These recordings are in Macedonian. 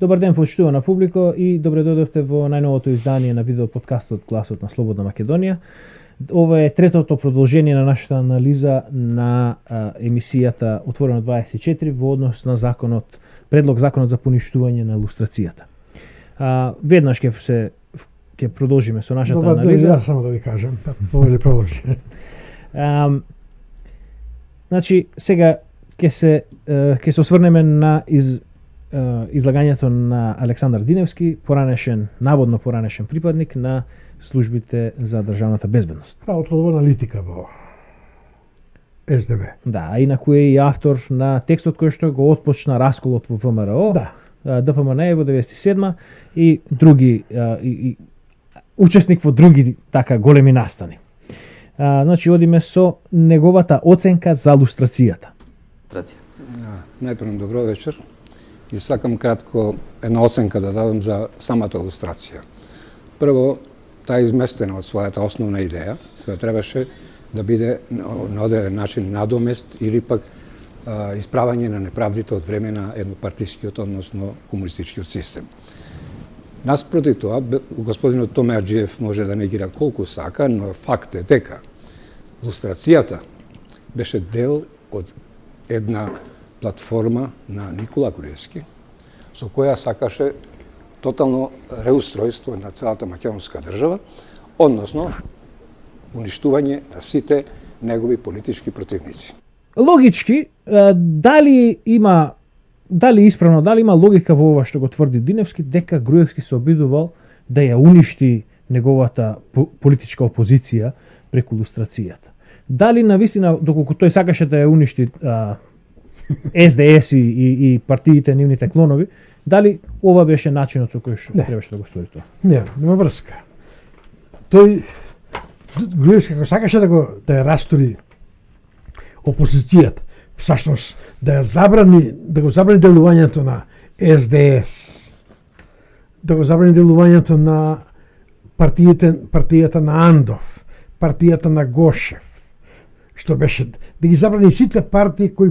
Добар ден, почитувана публико, и добре дојдовте во најновото издание на видео подкастот Гласот на Слободна Македонија. Ова е третото продолжение на нашата анализа на емисијата Отворено 24 во однос на предлог законот за поништување на лустрацијата. Веднаш ќе продолжиме со нашата анализа. Добар ден, само да ви кажам, повеќе продолжи. Значи, сега ќе се осврнеме на излагањето на Александар Диневски, наводно поранешен припадник на службите за државната безбедност. Отворена аналитика во СДБ. Да, а инаку е и автор на текстот кој што го отпочна расколот во ВМРО, ДПМН во 97 и други и учесник во други така големи настани. Значи, одиме со неговата оценка за лустрацијата. Најпрво добро вечер. И сакам кратко една оценка да дадам за самата лустрација. Прво, таа е изместена од својата основна идеја, која требаше да биде на одреден начин надомест или пак исправање на неправдите од време на еднопартискиот, односно комунистичкиот систем. Наспроти тоа, господинот Томе Аџиев може да негира колку сака, но факт е дека лустрацијата беше дел од една платформа на Никола Груевски, со која сакаше тотално реустројство на целата македонска држава, односно уништување на сите негови политички противници. Логички, дали има логика во ова што го тврди Диневски, дека Груевски се обидувал да ја уништи неговата политичка опозиција преку лустрацијата? Дали навистина, доколку тој сакаше да ја уништи СДС и партиите, нивните клонови, дали ова беше начинот со кој што требаше да го стори тоа? Нема врска. Тој Груевски како сакаше да ја растури опозицијата, всушност да го забрани делувањето на СДС, да го забрани делувањето на партијата на Андов, партијата на Гошев, што беше да ги забрани сите партии кои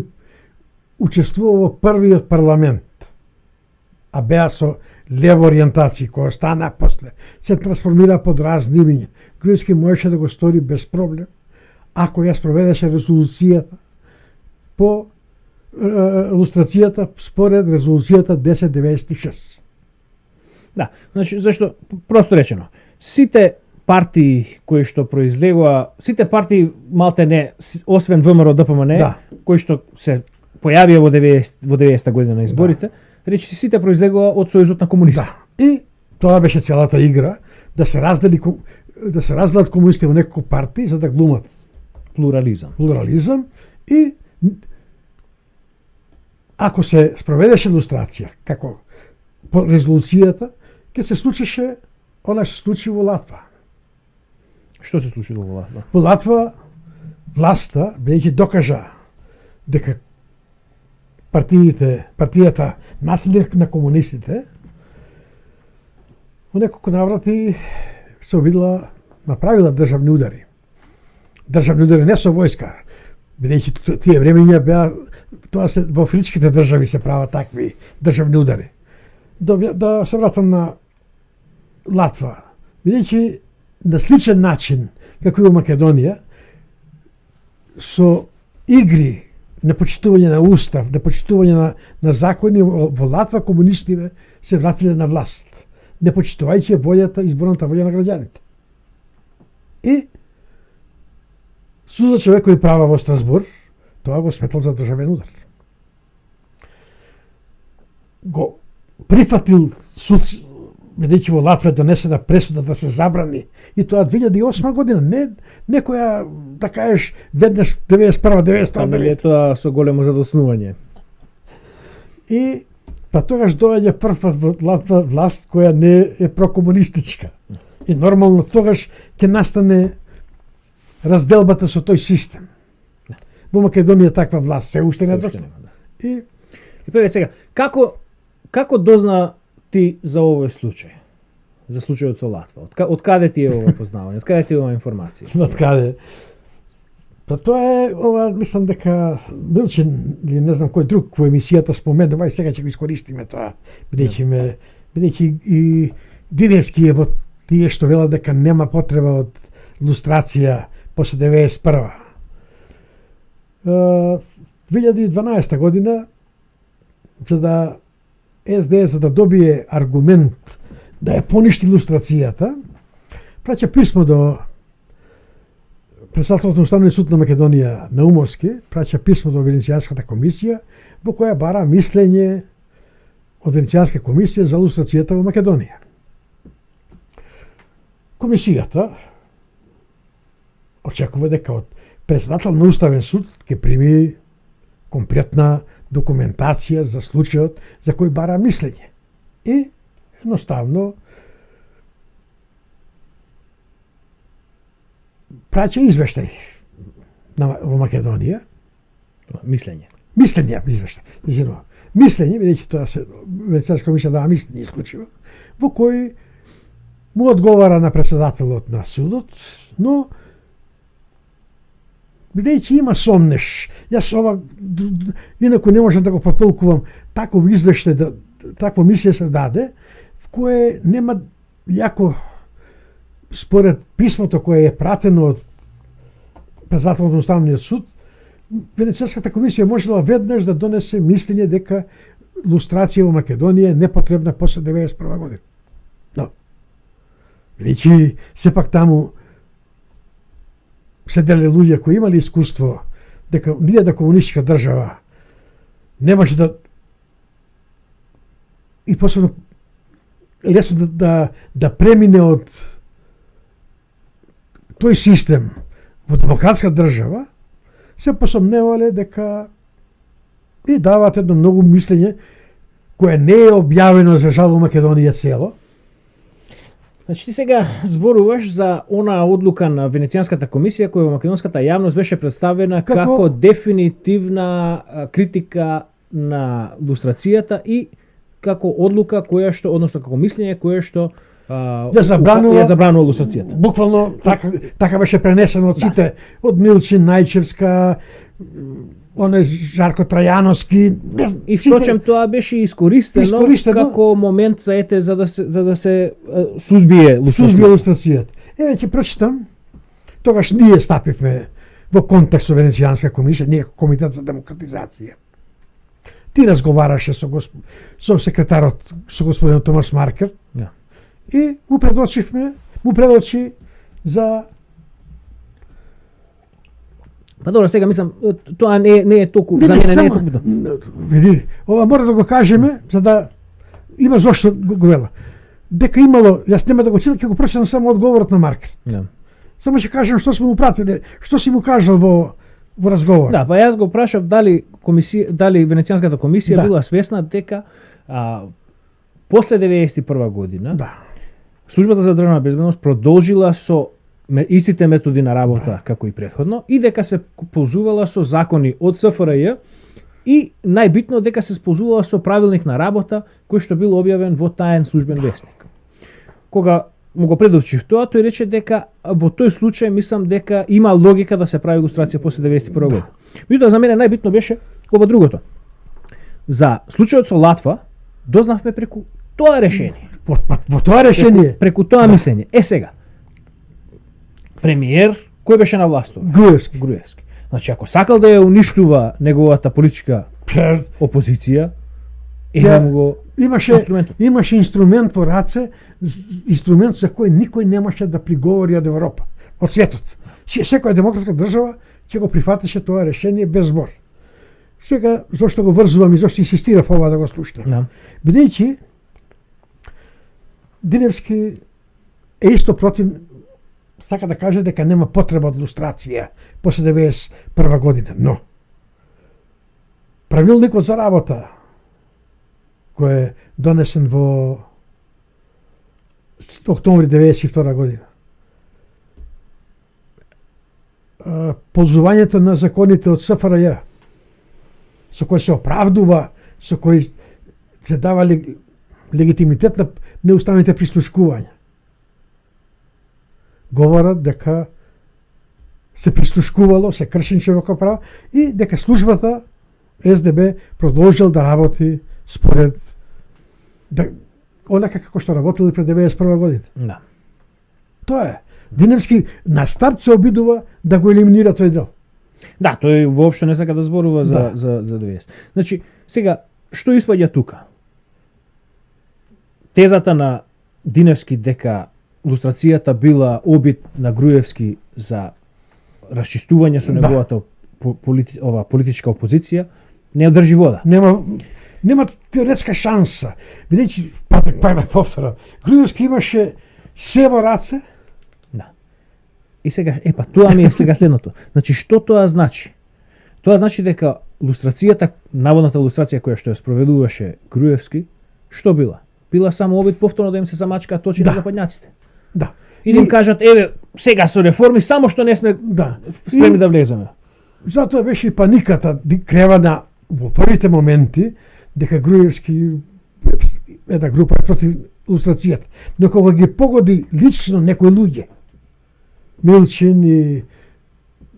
учествува во првиот парламент, а беа со лево ориентација, која стана после, се трансформира под разни имиња. Груевски можеше да го стори без проблем, ако ја спроведеше резолуцијата по лустрацијата според резолуцијата 1096. Да, значи, зашто, просто речено, сите партии кои што произлегува, сите партии малтене, освен ВМРО ДПМН, кои што се појавија во 90-та година на изборите, речи сите произлегува од Сојузот на комунистите. И тоа беше целата игра, да се разделат комунисти во неколку партии за да глумат плурализам и ако се спроведеше лустрација како по резолуцијата, ќе се случише она што се случи во Латва. Што се случило во Латва? Во Латва власта бидејќи докажа дека партијата наследник на комунистите во неколку наврати се направила државни удари. Државни удари не со војска, бидејќи тие времења беа тоа се во афричките држави се прават такви државни удари. Да се вратам на Латва, бидејќи на сличен начин како и во Македонија со игри непочитување на устав, непочитување на закони, во Латва комунистите се вратиле на власт, непочитувајќи изборната волја на граѓаните. И Суд за човекови права во Страсбур тоа го сметал за државен удар. Го прифатил суд, бидејќи во Латвија донесена пресуда да се забрани, и тоа 2008 година, не некоја, да кажеш, веднаш 91-92 година. Тоа со големо задоснување. И па тогаш доаѓа прв пат во Латва власт која не е прокомунистичка. И нормално тогаш ќе настане разделбата со тој систем. Во Македонија таква власт се уште не дошла. И прве сега, како дозна ти за овој случај? За случајот со Латва? Од каде ти е ова познавање? Од каде ти е ова информација? Од каде? Па тоа е, ова, мислам дека Милчин или не знам кој друг во емисијата споменува и сега ќе го искористиме тоа, бидејќи и Диневски е во тие што велат дека нема потреба од лустрација после 91. 2012 година, за да СДС за да добие аргумент да ја поништи лустрацијата, праќа писмо до Председателот на Уставниот суд на Македонија Наумовски, праќа писмо до Венецијанската комисија во која бара мислење од Венецијанска комисија за лустрацијата во Македонија. Комисијата очекува дека од председател на Уставен суд ќе прими комплетна документација за случајот за кој бара мислење. И едноставно праќа извештај во Македонија. Мислење. Мислење, извештај. Мислење, бидејќи тоа се Венецијанска комисија дава мислење исклучиво, во кој му одговара на председателот на судот, но бидејќи има сомнеш, јас ова инаку не можам да го потолкувам таков извештај, такво мислење се даде, в кое нема јако според писмото кое е пратено од председателот на Уставниот суд, Венецијанската комисија можела веднаш да донесе мислење дека лустрација во Македонија е непотребна после 91 година. Но, бидејќи сепак таму седеле луѓе кои имали искуство дека ние да комунистичка држава не може да и посебно лесно да премине од тој систем во демократска држава, се посомневале дека и даваат едно многу мислење кое не е објавено за жал во Македонија цело. Значи ти сега зборуваш за она одлука на Венецијанската комисија која во македонската јавност беше представена како дефинитивна критика на лустрацијата и како одлука која што, односно како мислење која што ја забранува лустрацијата. Буквално така беше пренесено од сите, од Милчин, Најчевска, Жарко Трајановски. И впрочем тоа беше искористено како момент за да се сузбие лустрацијата. Еве ќе прочитам. Тогаш ние стапивме во контекст со Венецијанска комисија, ние Комитет за демократизација. Ти разговараше со секретарот, со господин Томас Маркер. Да. И му предочи за... Па добро, сега мислам, тоа не е толку, за мене не е толку. Види, ова мора да го кажеме, за да има зошто го вела. Дека имало, јас нема да го читам, ќе го прочитам само одговорот на Маркер. Да. Само ќе кажам што сме му пратиле, што си му кажал во разговор. Да, па јас го прашав дали Венецијанската комисија била свесна дека после 91 година Службата за државна безбедност продолжила со истите методи на работа како и претходно и дека се ползувала со закони од СФРЈ и најбитно дека се сползувала со правилник на работа кој што бил објавен во таен службен весник. Кога му го предочив тоа, тој рече дека во тој случај мислам дека има логика да се прави лустрација после 91 година. Меѓутоа за мене најбитно беше ова другото. За случајот со Латва дознавме преку тоа решение. Во тоа решение. Преку тоа мислење. Сега. Премиер кој беше на власт? Груевски. Значи ако сакал да ја уништува неговата политичка опозиција, имаше инструмент во раце, инструмент за кој никој немаше да приговори од Европа, од светот. Секоја демократска држава ќе го прифатеше тоа решение без збор. Сега зошто го врзувам и зошто инсистирав ова да го слушнем? Бидејќи Диневски е исто против, сака да каже дека нема потреба од лустрација после 91 година, но правилникот за работа кој е донесен во октомври 92 година, ползувањето на законите од СФРЈ со кој се оправдува, со кој се дава легитимитет на неуставните прислушкувања, говорат дека се прислушкувало, се крши човеков права и дека службата СДБ продолжил да работи според онака како што работили пред 91 година. Да. Тоа е. Диневски на старт се обидува да го елиминира тој дел. Да, тој воопшто не сака да зборува за 90. Значи, сега, што испаѓа тука? Тезата на Диневски дека лустрацијата била обид на Груевски за расчистување со неговата политичка опозиција, не одржи вода. Нема теоретска шанса. Бидејќи, пак да повторам, Груевски имаше се во раце. Да. И сега, тоа ми е сега следното. Значи, што тоа значи? Тоа значи дека лустрацијата, наводната лустрација која што ја спроведуваше Груевски, што била? Била само обид повторно да им се замачкаат очи на западњаците. Да. И да им кажат, еве, сега со реформи, само што не сме спремни да влеземе. Затоа беше и паниката кревана во првите моменти, дека Груевски една група против лустрацијата. Но кога ги погоди лично некои луѓе, Милчин и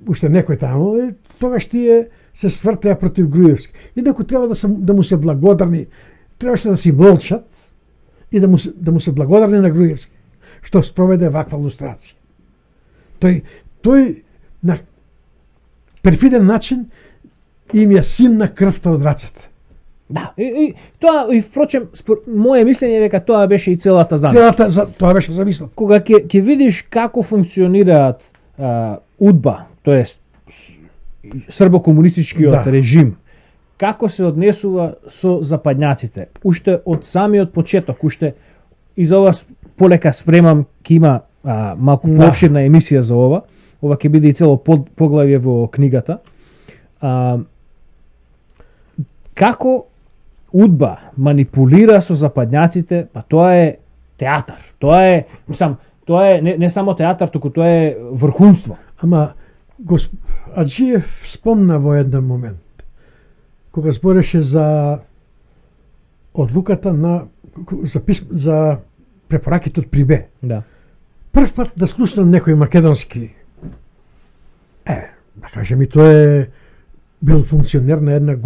уште некој таму, тогаш тие се свртеа против Груевски. Инаку треба да му се благодарни, требаше да си молчат и да му се благодарни на Груевски, што спроведе ваква лустрација. Тој на перфиден начин им ја симна крвта од рацете. Да, и тоа, и впрочем, моје мислење е дека тоа беше и целата замисла. Тоа беше замисла. Кога ќе видиш како функционираат УДБА, тоест србо-комунистичкиот режим, како се однесува со западњаците, уште од самиот почеток, уште и за ова полека спремам, ќе има малку поопширна емисија за ова ќе биде и цело поглавје во книгата. Како УДБА манипулира со западњаците, па тоа е театар. Тоа е не само театар, туку тоа е врхунство. Ама Аджиев спомна во еден момент, кога збореше за одлуката за препораките од Прибе. Да. Прв пат да слушнам некој македонски, да кажем, и тој е бил функционер на една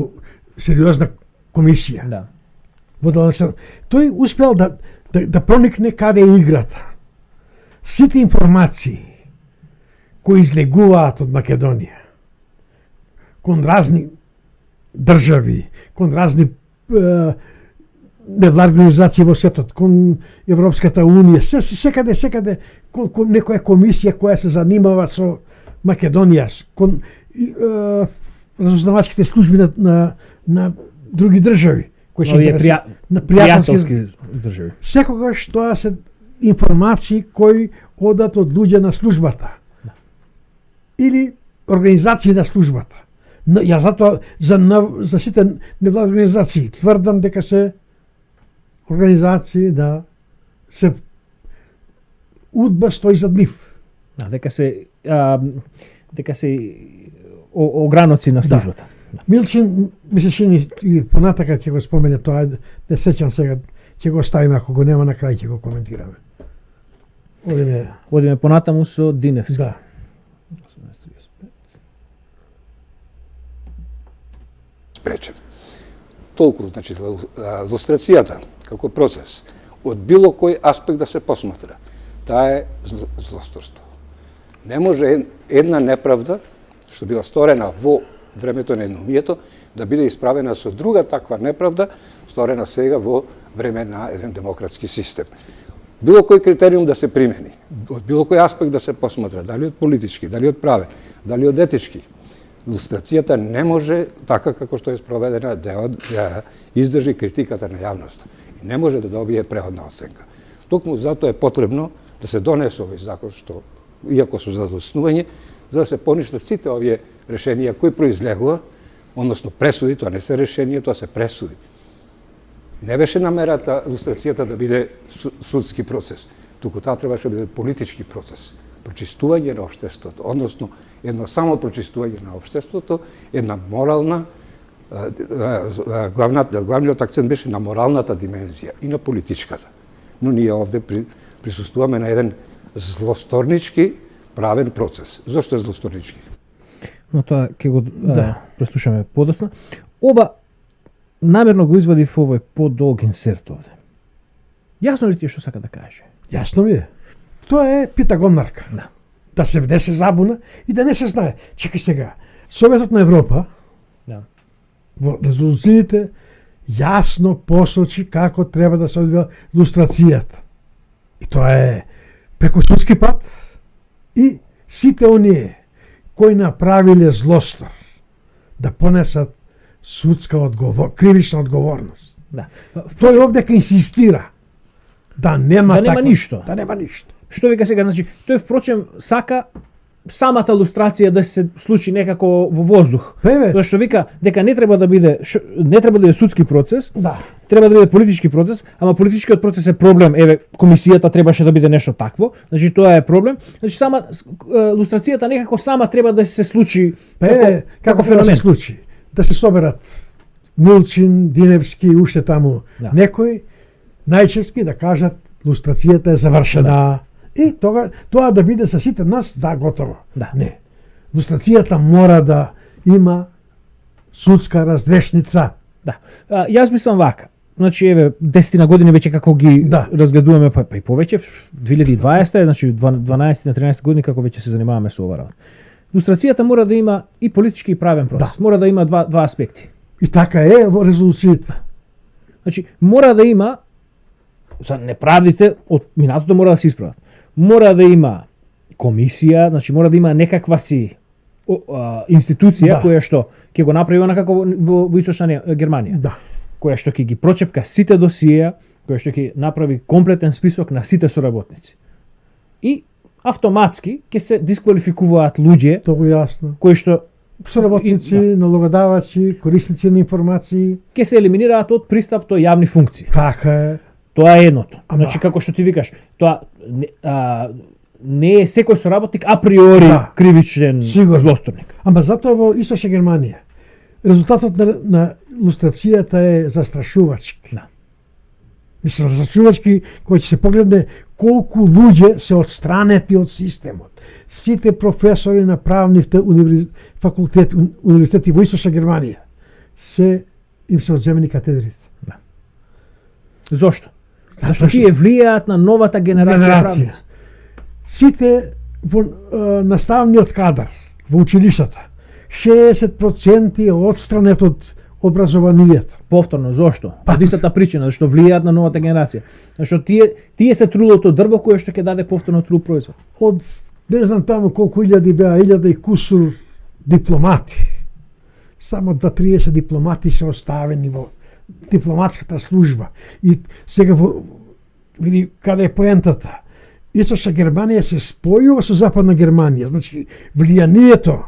сериозна комисија. Да. Тој успел да проникне каде е играта. Сите информации кои излегуваат од Македонија кон разни држави, кон разни невладни организации во светот, кон Европската унија, секаде кон некоја комисија која се занимава со Македонија, кон разузнавачките служби на други држави, кои се на пријателски држави. Секогаш тоа се информации кои одат од луѓе на службата. Или организации на службата. Ја затоа за сите невладни организации тврдам дека се организации се УДБА стои зад нив. Дека се ограноци на службата. Милчин ми се чини и понатака ќе го спомене тоа, не сеќам сега, ќе го оставиме, ако го нема на крај ќе го коментираме. Одиме понатаму со Диневски. Да. Спречен. Толку, значи, лустрацијата како процес, од било кој аспект да се посматра, таа е злосторство. Не може една неправда, што била сторена во времето на едномието, да биде исправена со друга таква неправда, сторена сега во време на еден демократски систем. Било кој критериум да се примени, од било кој аспект да се посматра, дали од политички, дали од правен, дали од етички, лустрацијата не може, така како што е спроведена, да издржи критиката на јавноста. И не може да добие преходна оценка. Токму затоа е потребно да се донесе овој закон, што, иако со задоснување, за да се поништат сите овие решенија кои произлегува, односно пресуди, тоа не се решение, тоа се пресуди. Не беше намерата лустрацијата да биде судски процес, туку таа требаше да биде политички процес, прочистување на општеството, односно едно само прочистување на општеството, една морална, главниот акцент беше на моралната димензија и на политичката. Но ние овде присуствуваме на еден злосторнички, правен процес. Зошто е злосторнички? Но тоа ќе го преслушаме подоцна. Оба намерно го извадив овој подолг инсерт овде. Јасно ли ти е што сака да каже? Јасно ми е. Тоа е питагонарка. Да се внесе забуна и да не се знае. Чекај сега, Советот на Европа во резолуциите јасно посочи како треба да се одвива лустрацијата. И тоа е преку судски пат и сите оние кои направиле злостор да понесат судска кривична одговорност. Тој овдека инсистира да нема ништо. Да нема ништо. Што вика сега, значи, тој впрочем сака самата лустрација да се случи некако во воздух. Тоа што вика дека не треба да биде судски процес, треба да биде политички процес, ама политичкиот процес е проблем. Еве, комисијата требаше да биде нешто такво, значи тоа е проблем. Значи сама лустрацијата некако сама треба да се случи како феномен. Да се случи? Да се соберат Милчин, Диневски и уште таму некои најчевски да кажат лустрацијата е завршена. И тоа да биде за сите нас, готово. Не. Лустрацијата мора да има судска разрешница. Јас мислам вака. Значи, еве, 10 години веќе како ги разгледуваме, па и повеќе, 2020, значи 12 на 13 години како веќе се занимаваме со ова работа. Лустрацијата мора да има и политички и правен процес. Мора да има два аспекти. И така е во резолуцијата. Значи, мора да има, за неправдите од минатото мора да се исправат. Мора да има комисија, значи мора да има некаква си институција која што ќе го направи онакако во Источна Германија. Која што ќе ги прочепка сите досиеа, која што ќе направи комплетен список на сите соработници. И автоматски ќе се дисквалификуваат луѓе, кои што соработници, налогодавачи, корисници на информации, ќе се елиминираат од пристап до јавни функции. Така е. Тоа е едното. Значи, како што ти викаш, тоа не е секој соработник априори кривичен злосторник. Ама затоа во Источна Германија резултатот на лустрацијата е застрашувачки. Мислам, застрашувачки кој ќе се погледне колку луѓе се отстранети од системот. Сите професори на правните универзитети во Источна Германија им се одземени катедрите. Зошто? Зашто тие влијаат на новата генерација правници. Сите во наставниот кадар во училиштата 60% е отстранет од образованието. Повторно, зошто? Од истата причина, зашто влијаат на новата генерација. Зашто тие се трудото дрво кое што ќе даде повторно труд производ. Од не знам таму колку илјади беа, 1000 и кусур дипломати. Само 2-30 дипломати се оставени во дипломатската служба. И сега види каде е поентата. Источна Германија се спојува со Западна Германија. Значи, влијанието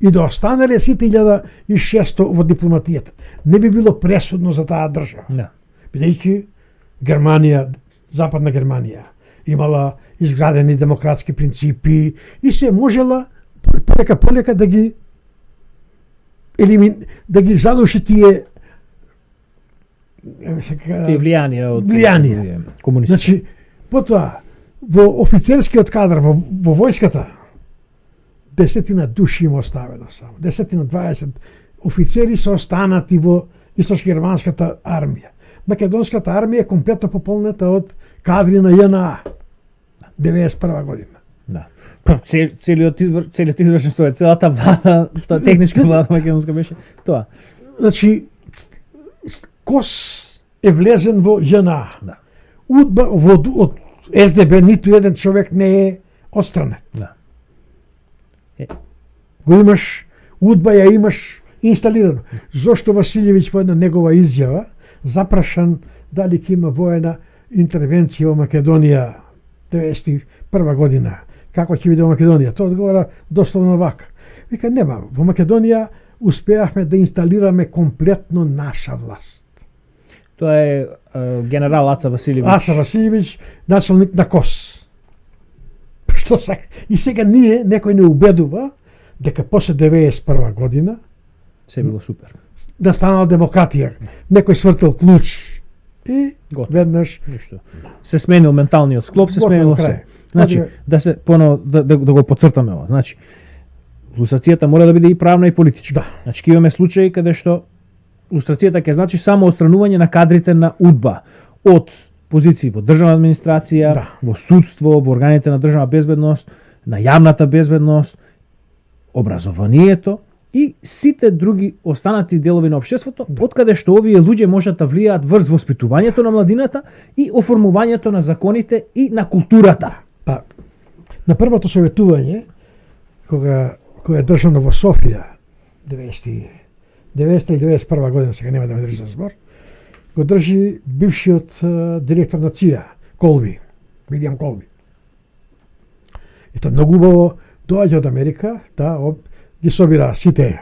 и да останеле сите 1600 во дипломатијата не би било пресудно за таа држава. Бидејќи Германија, Западна Германија имала изградени демократски принципи и се можела полека да ги задуши тие влијанија од комунистите. Значи, потоа во офицерскиот кадар во војската 10 души има оставено само. 10-20 офицери се останати во источно-германската армија. Македонската армија е комплетно пополнета од кадри на ЈНА 91 година. Целиот извршен совет, целата влада, техничка влада македонска беше тоа. Значи, Кос е влезен во ЈНА. Удба од СДБ ниту еден човек не е отстранет. Го имаш, Удба ја имаш инсталирано. Зошто Василјевиќ во една негова изјава запрашан дали ќе има воена интервенција во Македонија 91 година. Како ќе биде во Македонија? Тоа одговора дословно вака. Вика, нема, во Македонија успеавме да инсталираме комплетно наша власт. Тоа е генерал Аца Василјевиќ. Аца Василјевиќ, началник на КОС. Што сака? И сега некој не убедува дека после 91 година се било супер. Да станала демократија. Некој свртел клуч и веднаш ништо. Се сменил менталниот склоп, се сменило се. Значи, да се да го поцртаме ова. Значи, лустрацијата мора да биде и правна и политичка. Да. Значи, имаме случаи каде што лустрацијата ќе значи само отстранување на кадрите на УДБА од позиции во државна администрација, Да. во судство, во органите на државна безбедност, на јавната безбедност, образованието и сите други останати делови на општеството, откаде што овие луѓе можат да влијаат врз воспитувањето на младината и оформувањето на законите и на културата. Па, на првото советување, кога е држано во Софија, 90 или 91 година, сега нема да ме држи за збор, го држи бившиот директор на ЦИА, Колби, Вилијам Колби. И тоа многу убаво доаѓа од Америка, да, ги собира сите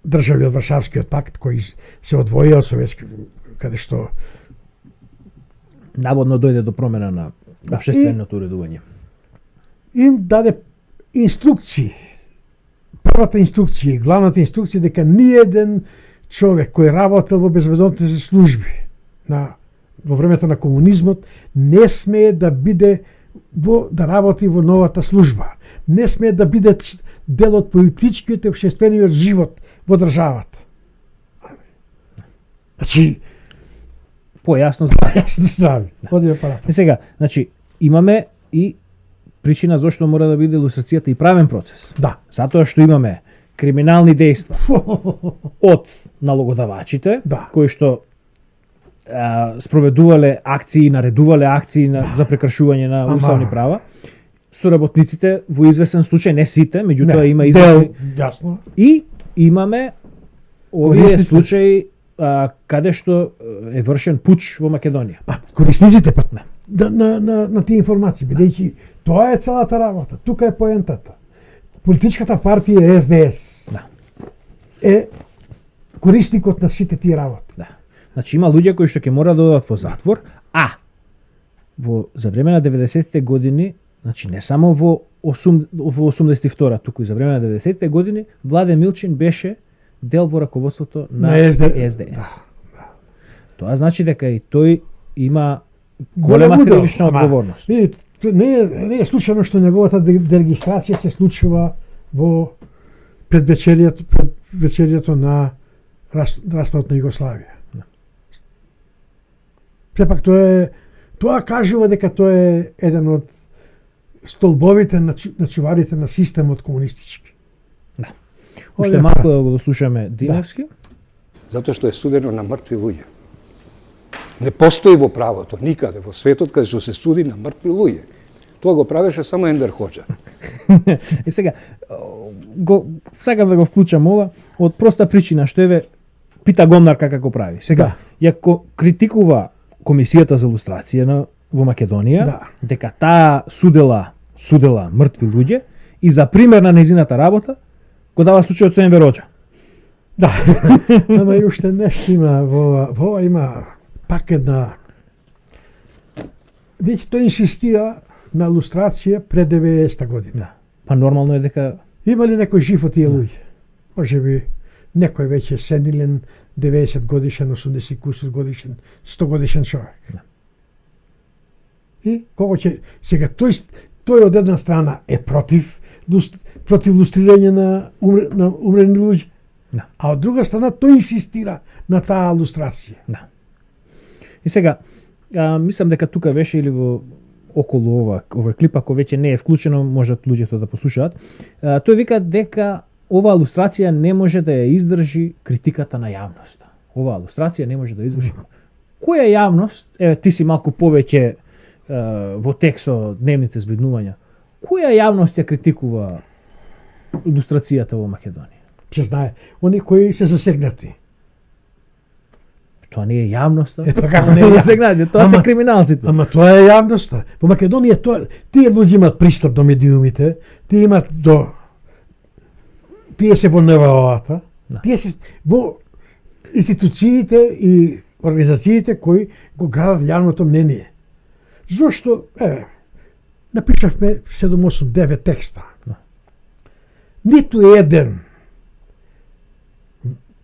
држави од Варшавскиот пакт кои се одвоија од советски, каде што Наводно дојде до промена на општественото уредување. им даде инструкции. Првата инструкција и главната инструкција дека ниеден човек кој работел во безбедносните служби во времето на комунизмот не смее да биде да работи во новата служба. Не смее да биде дел од политичкиот и општествениот живот во државата. Значи, Појасно здраве. јасно здрави. Оди апарат. И сега, значи, имаме и причина зашто мора да биде лустрацијата и правен процес. Да. Затоа што имаме криминални дејства од налогодавачите, Да. кои што спроведувале акции, наредувале акции за прекршување на уставни права, соработниците во известен случај, не сите, меѓутоа има известни. Јасно. И имаме овие Корисниците. случаи каде што е вршен пуч во Македонија. Корисниците пат на тие информации, бидејќи тоа е целата работа. Тука е поентата. Политичката партија СДС Да. е корисникот на сите тие работи. Да. Значи има луѓе кои што ќе мора да одат во затвор, за време на 90-те години, значи не само во 82-та, туку и за време на 90-те години, Владе Милчин беше дел во раководството на СДС. Да. Тоа значи дека и тој има голема кривична одговорност. Не е случајно што неговата дерегистрација се случува во предвечерието на распадот на Југославија. Да. Сепак тоа кажува дека тоа е еден од столбовите на чуварите на системот комунистички. Да. Уште малку да го слушаме Диневски. Затоа што е судено на мртви луѓе. Не постои во правото никаде во светот каде што се суди на мртви луѓе. Тоа го правеше само Ендер Хоџа. И сега сакам да го вклучам ова од проста причина што еве пита Гомнарка како прави. Сега ја критикува Комисијата за лустрација во Македонија дека таа судела мртви луѓе и за пример на незината работа го дава случајот со Енвер Хоџа. Да. Ама и уште нешто има во ова има пак една веќе тој инсистира на лустрација пред 90-та година. Да. Па нормално е дека има ли некој жив од тие луѓе? Може би некој веќе сенилен 90 годишен, 80 кусur годишен, 100 годишен човек. Да. И кога ќе сега тој од една страна е против лустрирање на умрени луѓе. Да. А од друга страна тој инсистира на таа лустрација. Да. И сега мислам дека тука беше или во околу овој клип, ако веќе не е вклучено, можат луѓето да послушаат. Тој вика дека оваа лустрација не може да ја издржи критиката на јавноста. Оваа лустрација не може да издржи. Која јавност, ти си малку повеќе во текст со дневните збеднувања, која јавност ја критикува лустрацијата во Македонија? Се знае, они кои се засегнати. Тоа не е јавноста. Како не е засегнати, тоа се криминалците. Ама тоа е јавноста. Во Македонија тие луѓе имаат пристап до медиумите, тие се во НВО-та, тие се во институциите и организациите кои го градат јавното мнение. Зошто, напишавме 7-8-9 текста. Ниту еден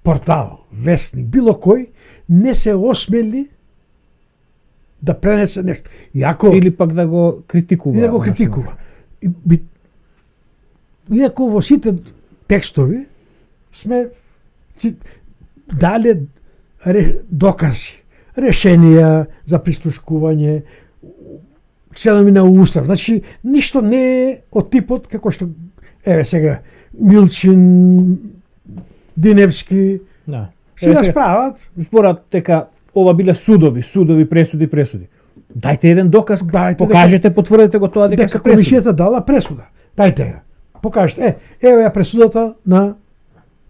портал, вестник, било кој, не се осмели да пренесе нешто. Иако Или пак да го критикува. и да го критикува. Иако во сите текстови сме дале докази, решенија за прислушкување, членови на устав. Значи, ништо не е од типот како што еве сега Милчин, Диневски, Да. се расправат. Зборат дека ова биле судови, пресуди. Дајте еден доказ, Дајте покажете, потврдете го тоа дека се дека пресуди. комисијата дала пресуда. Дајте ја. Покажете. Еве ја пресудата на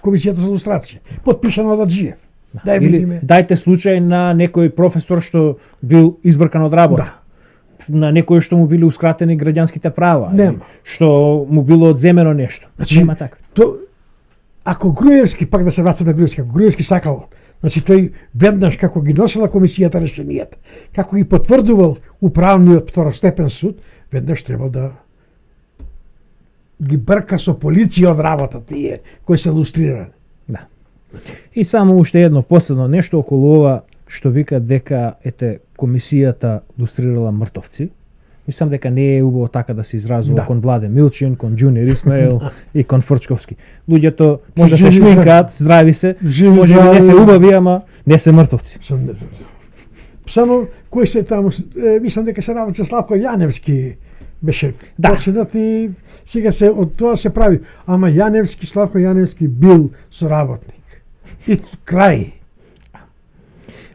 комисијата за лустрација. Потпишана од Аджиев. Да ја Или видиме. дајте случај на некој професор што бил избркан од работа. Да. На некој што му биле ускратени граѓанските права. Нема. Што му било одземено нешто. Значи, Нема така. Ако Груевски, пак да се вратиме на Груевски, ако Груевски сакал, значи тој веднаш како ги носила комисијата решенијата, како ги потврдувал управниот второстепен суд, веднаш требал да ги брка со полиција од работа тие кои се лустрирани. Да. И само уште едно последно нешто околу ова што вика дека комисијата лустрирала мртовци. Мислам дека не е убаво така да се изразува кон Владе Милчин, кон Џунир Исмаил и кон Фрчковски. Луѓето може да се шминкаат, здрави се, може да не се убави, ама не се мртовци. Само кој се таму, мислам дека се работи Славко Јаневски беше починат и сега се од тоа се прави. Ама Славко Јаневски бил соработник. И крај.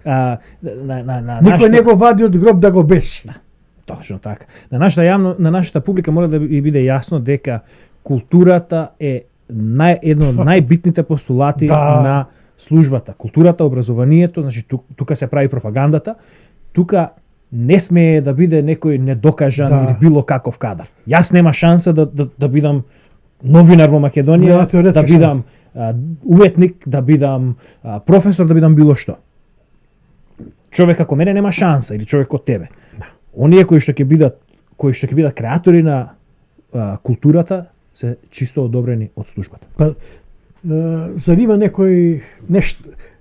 Никој не го вади од гроб да го беси. Точно така. На нашата публика мора да биде јасно дека културата е едно од најбитните постулати на службата. Културата, образованието, значи тука се прави пропагандата. Тука не смее да биде некој недокажан или било каков кадар. Јас нема шанса да бидам новинар во Македонија, да бидам уметник, да бидам професор, да бидам било што. Човек како мене нема шанса, или човек од тебе. Оние кои што ќе бидат креатори на културата се чисто одобрени од службата. Па зар има некој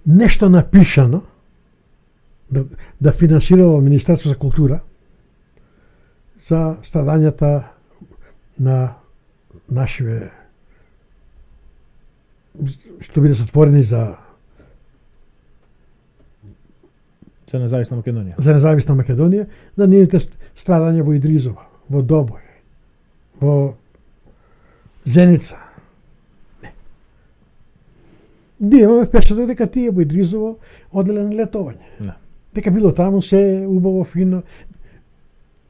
нешто напишано да финансирало Министерство за култура за страдањата на нашиве што биде затворени за независна Македонија. За независна Македонија, за нивните страдања во Идризова, во Добој, во Зеница. Не. Ние имаме впечаток дека тие во Идризово оделе на летовање. Да. Дека било таму се убаво, фино.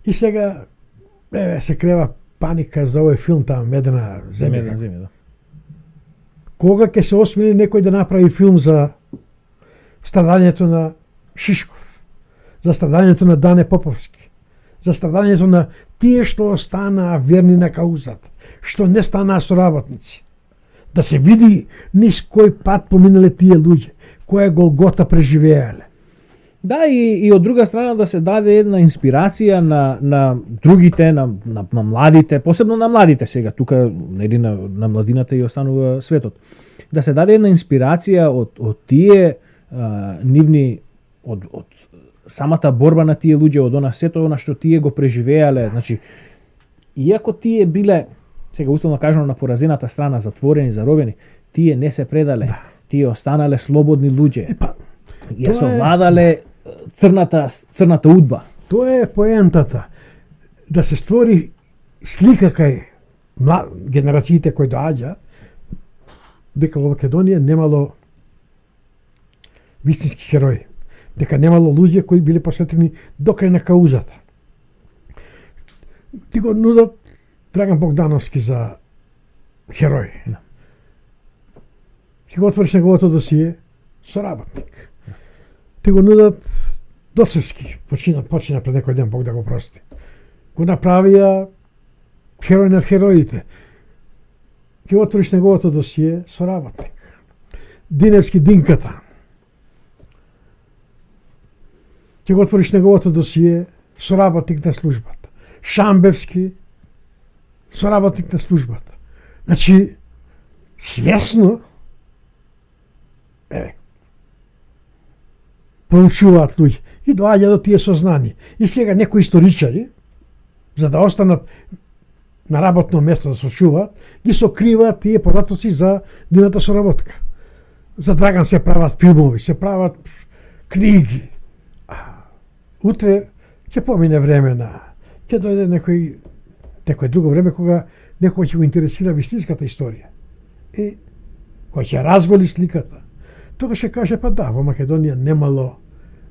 И сега се крeva паника за овој филм таму, Медена земја. Да. Кога ќе се осмели некој да направи филм за страдањето на Шишков, за страдањето на Дане Поповски, за страдањето на тие што останаа верни на каузата, што не станаа соработници. Да се види низ кој пат поминале тие луѓе, која голгота преживеале. Да, и од друга страна да се даде една инспирација на другите, на младите, посебно на младите сега, тука на младината и останува светот. Да се даде една инспирација од тие нивни од самата борба на тие луѓе, од она сето на што тие го преживеале, значи иако тие биле, сега условно кажано, на поразената страна, затворени, заробени, тие не се предале, тие останале слободни луѓе. Ја совладале црната удба. Тоа е поентата, да се створи слика кај генерациите кои доаѓаат, дека во Македонија немало вистински херои, дека немало луѓе кои биле посветени до крај на каузата. Ти го нудат Драган Богдановски за херој. Ти го отвориш неговото досие, соработник. Ти го нудат Доцевски, почина пред некој ден, Бог да го прости. Го направија херој над хероите. Ти го отвориш неговото досие, соработник. Диневски Динката. Ти го отвориш неговото досие, соработник на службата. Шамбевски, соработник на службата. Значи, свесно, проучуваат луѓе и доаѓа до тие сознани. И сега некои историчари, за да останат на работно место да сочуваат, ги сокриваат тие податоци за нивната соработка. За Драган се прават филмови, се прават книги. Утре ќе помине времена, ќе дојде некој друго време кога некој ќе го интересира вистинската историја. И кој ќе разголи сликата, тогаш ќе каже, па да, во Македонија немало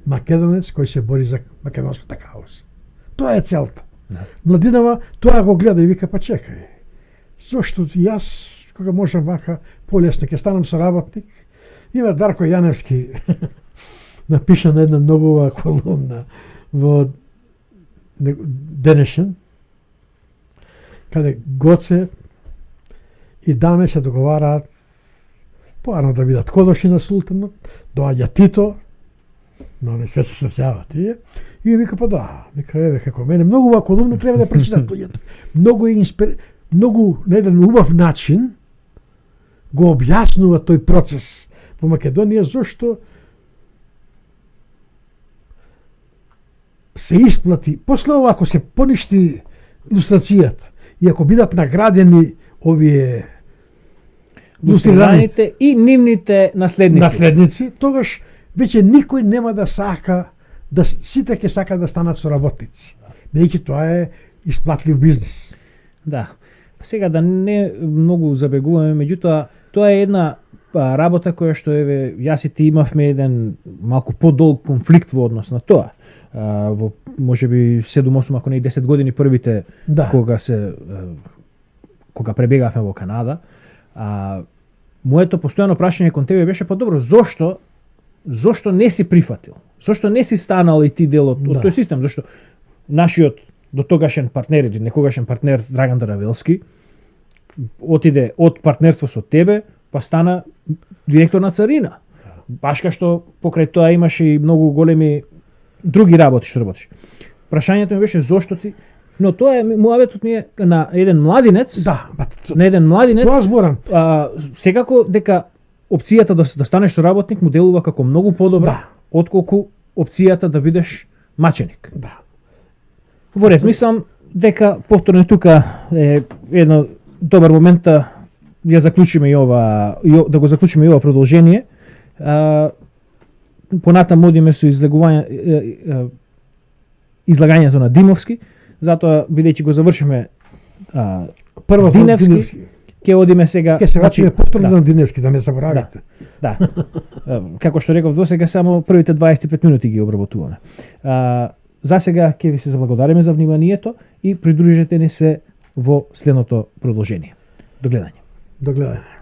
македонец кој се бори за македонската кауза. Тоа е целта. Младинава тоа го гледа и вика, па чекај, зошто јас, кога можам вака, полесно ќе станам соработник. Има Дарко Јаневски напиша на една многу колумна во денешен, каде Гоце и Даме се договараат поарно да бидат кодоши на султанот, доаѓа Тито, но не све се сеќаваат тие, и вика, па да, вика, еве како мене, многу ова колумна треба да прочитат луѓето. Многу на еден убав начин го објаснува тој процес во Македонија, зашто се исплати, после ова ако се поништи лустрацијата и ако бидат наградени овие лустрираните и нивните наследници, тогаш веќе никој нема да сака, сите ќе сака да станат соработници. Бидејќи тоа е исплатлив бизнис. Да. Сега да не многу забегуваме, меѓутоа тоа е една работа која што еве јас и ти имавме еден малку подолг конфликт во однос на тоа. Во можеби 7-8, ако не и 10 години првите, кога пребегавме во Канада. Моето постојано прашање кон тебе беше, па добро, зошто не си прифатил? Зошто не си станал и ти дел од тој систем? Зошто нашиот дотогашен партнер или некогашен партнер Драган Даравелски отиде од партнерство со тебе, па стана директор на царина. Баш кај што покрај тоа имаше и многу големи други работи што работиш. Прашањето ми беше зошто ти, но тоа е муабетот ми е на еден младинец. Да, на еден младинец. Тоа зборам. Секако дека опцијата да станеш соработник му делува како многу подобра отколку опцијата да бидеш маченик. Да. Во ред, мислам дека повторно тука е едно добар момент да ја заклучиме и ова, да го заклучиме и ова продолжение. Понатаму одиме со излагањето на Димовски, затоа бидејќи го завршиме прво Диневски, ќе одиме сега. Ќе се врачиме повторно на Диневски, да не заборавите. Да. Како што реков досега, само првите 25 минути ги обработуваме. За сега ќе ви се заблагодариме за вниманието и придружете ни се во следното продолжение. До гледање. До гледање.